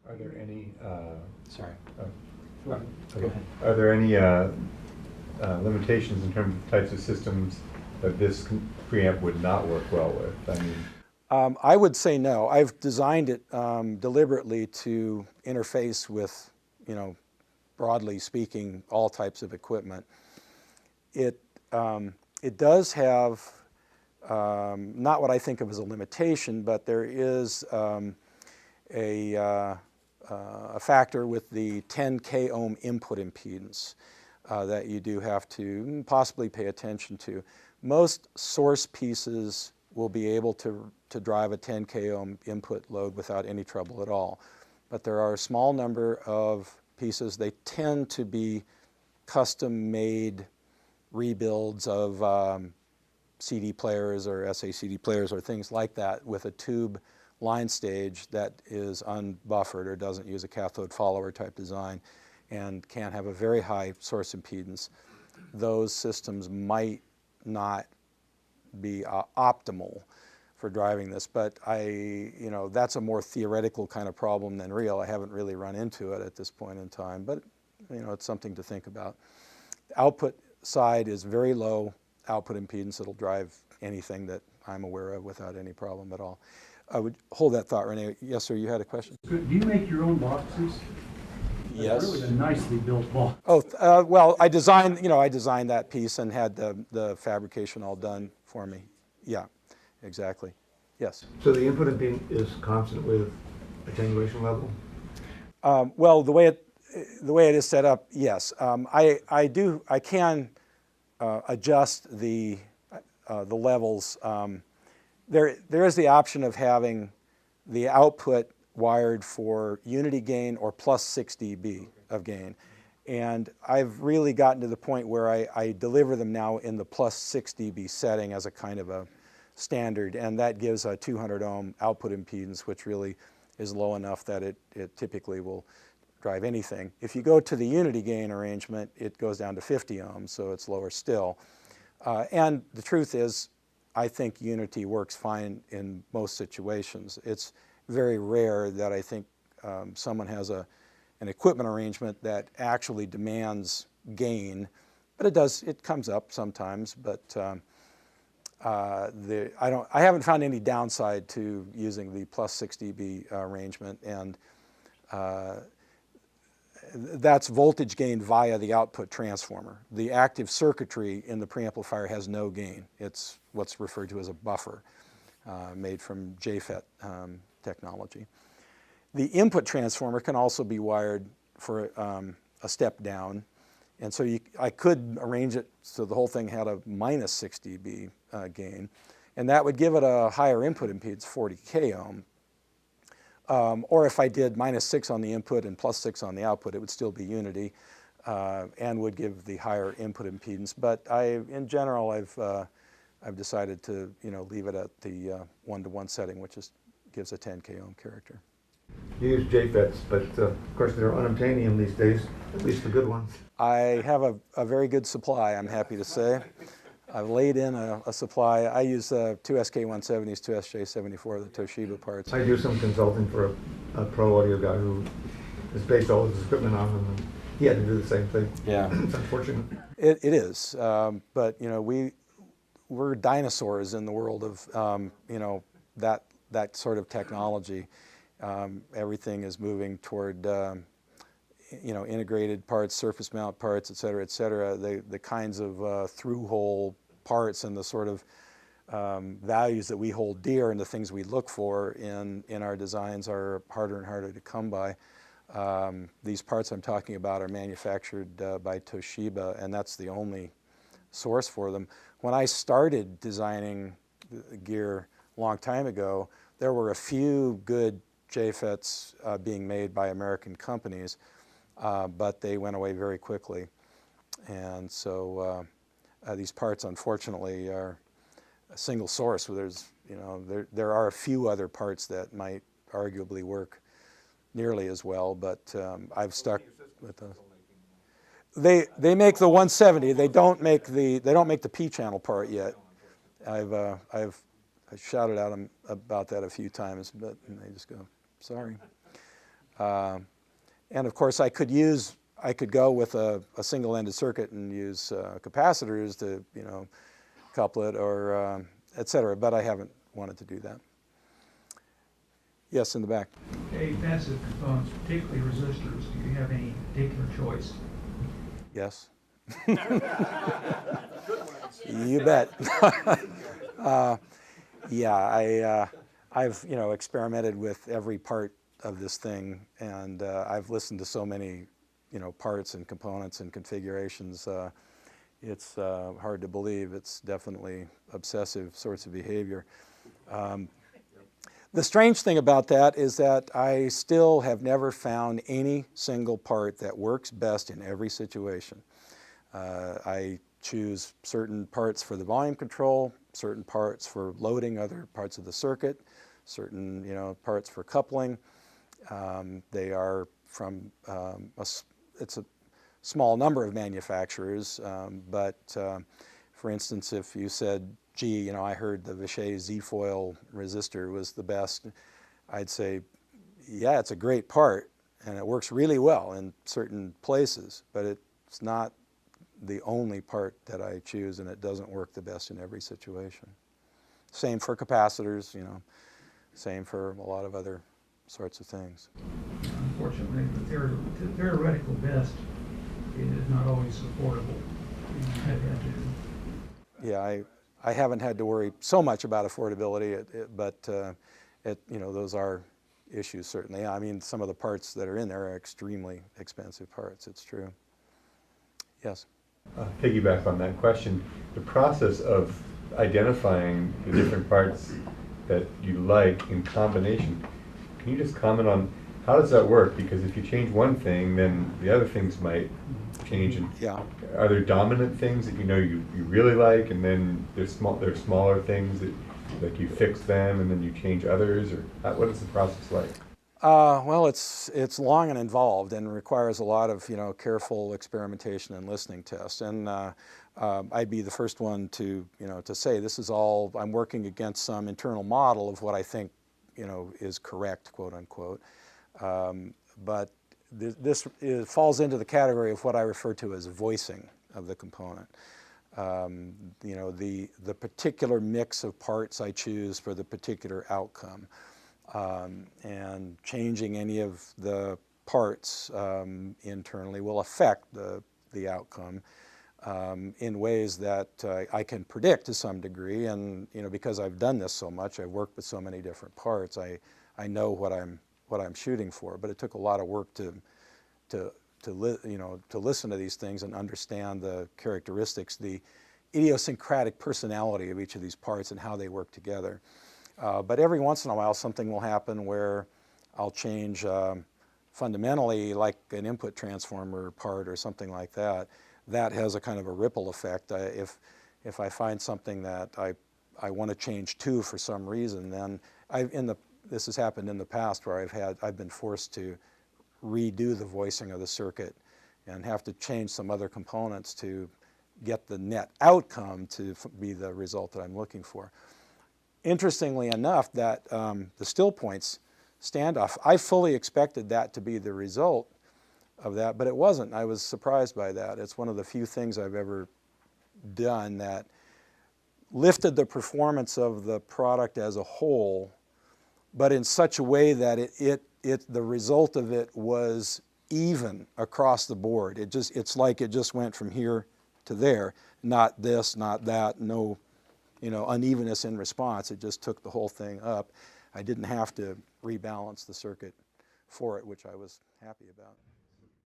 Yes. Are there any, Sorry. uh, Go ahead. are there any limitations in terms of types of systems that this preamp would not work well with? I mean, I would say no. I've designed it deliberately to interface with, broadly speaking, all types of equipment. It, it does have not what I think of as a limitation, but there is a, uh, a factor with the 10 k ohm input impedance that you do have to possibly pay attention to. Most source pieces will be able to drive a 10 k ohm input load without any trouble at all. But there are a small number of pieces, they tend to be custom-made rebuilds of CD players or SACD players or things like that with a tube line stage that is unbuffered or doesn't use a cathode follower type design and can have a very high source impedance. Those systems might not be optimal for driving this, but that's a more theoretical kind of problem than real. I haven't really run into it at this point in time, but it's something to think about. The output side is very low output impedance. It'll drive anything that I'm aware of without any problem at all. I would hold that thought, Renee. Yes, sir, you had a question? Do you make your own boxes? Yes. It's really a nicely built box. Oh, well, I designed that piece and had the fabrication all done for me. Yeah, exactly. Yes. So the input impedance is constant with attenuation level? Well, the way it is set up, yes. I can adjust the levels. There is the option of having the output wired for unity gain or plus 6 dB of gain. And I've really gotten to the point where I deliver them now in the plus 6 dB setting as a kind of a standard, and that gives a 200 ohm output impedance, which really is low enough that it typically will drive anything. If you go to the unity gain arrangement, it goes down to 50 ohms, so it's lower still. And the truth is, I think unity works fine in most situations. It's very rare that I think someone has an equipment arrangement that actually demands gain, but it comes up sometimes. But I haven't found any downside to using the plus 6 dB arrangement, and that's voltage gain via the output transformer. The active circuitry in the preamplifier has no gain. It's what's referred to as a buffer, made from JFET technology. The input transformer can also be wired for a step down, and so I could arrange it so the whole thing had a minus 6 dB gain, and that would give it a higher input impedance, 40 k ohm. Or if I did minus 6 on the input and plus 6 on the output, it would still be unity and would give the higher input impedance. But in general, I've decided to leave it at the 1-to-1 setting, which gives a 10 k ohm character. You use JFETs, but of course they're unobtainium these days, at least the good ones. I have a very good supply, I'm happy to say. I've laid in a supply. I use two SK170s, two SJ74, the Toshiba parts. I do some consulting for a pro audio guy who has based all his equipment on them, and he had to do the same thing. Yeah. It's unfortunate. It is, but we're dinosaurs in the world of that sort of technology. Everything is moving toward integrated parts, surface mount parts, et cetera, the kinds of through-hole parts and the sort of values that we hold dear and the things we look for in our designs are harder and harder to come by. These parts I'm talking about are manufactured by Toshiba, and that's the only source for them. When I started designing gear a long time ago, there were a few good JFETs being made by American companies, but they went away very quickly. And so these parts, unfortunately, are a single source. There are a few other parts that might arguably work nearly as well, but I've stuck with those. They make the 170. They don't make the P channel part yet. I've shouted at them about that a few times, but they just go, sorry. And of course, I could go with a single-ended circuit and use capacitors to, couple it or et cetera, but I haven't wanted to do that. Yes, in the back. Okay, passive components, particularly resistors, do you have any particular choice? Yes. You bet. Yeah, I've experimented with every part of this thing, and I've listened to so many parts and components and configurations. It's hard to believe. It's definitely obsessive sorts of behavior. The strange thing about that is that I still have never found any single part that works best in every situation. I choose certain parts for the volume control, certain parts for loading other parts of the circuit, certain parts for coupling. They are from it's a small number of manufacturers, but for instance, if you said, gee, I heard the Vishay Z-Foil resistor was the best, I'd say, yeah, it's a great part and it works really well in certain places, but it's not the only part that I choose, and it doesn't work the best in every situation. Same for capacitors, same for a lot of other sorts of things. Unfortunately, the theoretical best is not always affordable. Yeah, I haven't had to worry so much about affordability, but those are issues certainly. I mean, some of the parts that are in there are extremely expensive parts, it's true. Yes? Piggyback on that question, the process of identifying the different parts that you like in combination, can you just comment on how does that work? Because if you change one thing, then the other things might change. And Yeah. are there dominant things that you really like, and then there's smaller things that like you fix them and then you change others, or what is the process like? Well, it's long and involved and requires a lot of careful experimentation and listening tests. And I'd be the first one to say this is all I'm working against some internal model of what I think is correct, quote unquote. But this falls into the category of what I refer to as voicing of the component. The particular mix of parts I choose for the particular outcome. And changing any of the parts internally will affect the outcome in ways that I can predict to some degree. And because I've done this so much, I've worked with so many different parts, I know what I'm shooting for. But it took a lot of work to listen to these things and understand the characteristics, the idiosyncratic personality of each of these parts and how they work together. But every once in a while, something will happen where I'll change fundamentally, like an input transformer part or something like that. That has a kind of a ripple effect. If I find something that I want to change to for some reason, then this has happened in the past where I've been forced to redo the voicing of the circuit and have to change some other components to get the net outcome to be the result that I'm looking for. Interestingly enough, that the still points standoff, I fully expected that to be the result of that, but it wasn't. I was surprised by that. It's one of the few things I've ever done that lifted the performance of the product as a whole, but in such a way that the result of it was even across the board. It's like it just went from here to there, not this, not that, no unevenness in response. It just took the whole thing up. I didn't have to rebalance the circuit for it, which I was happy about.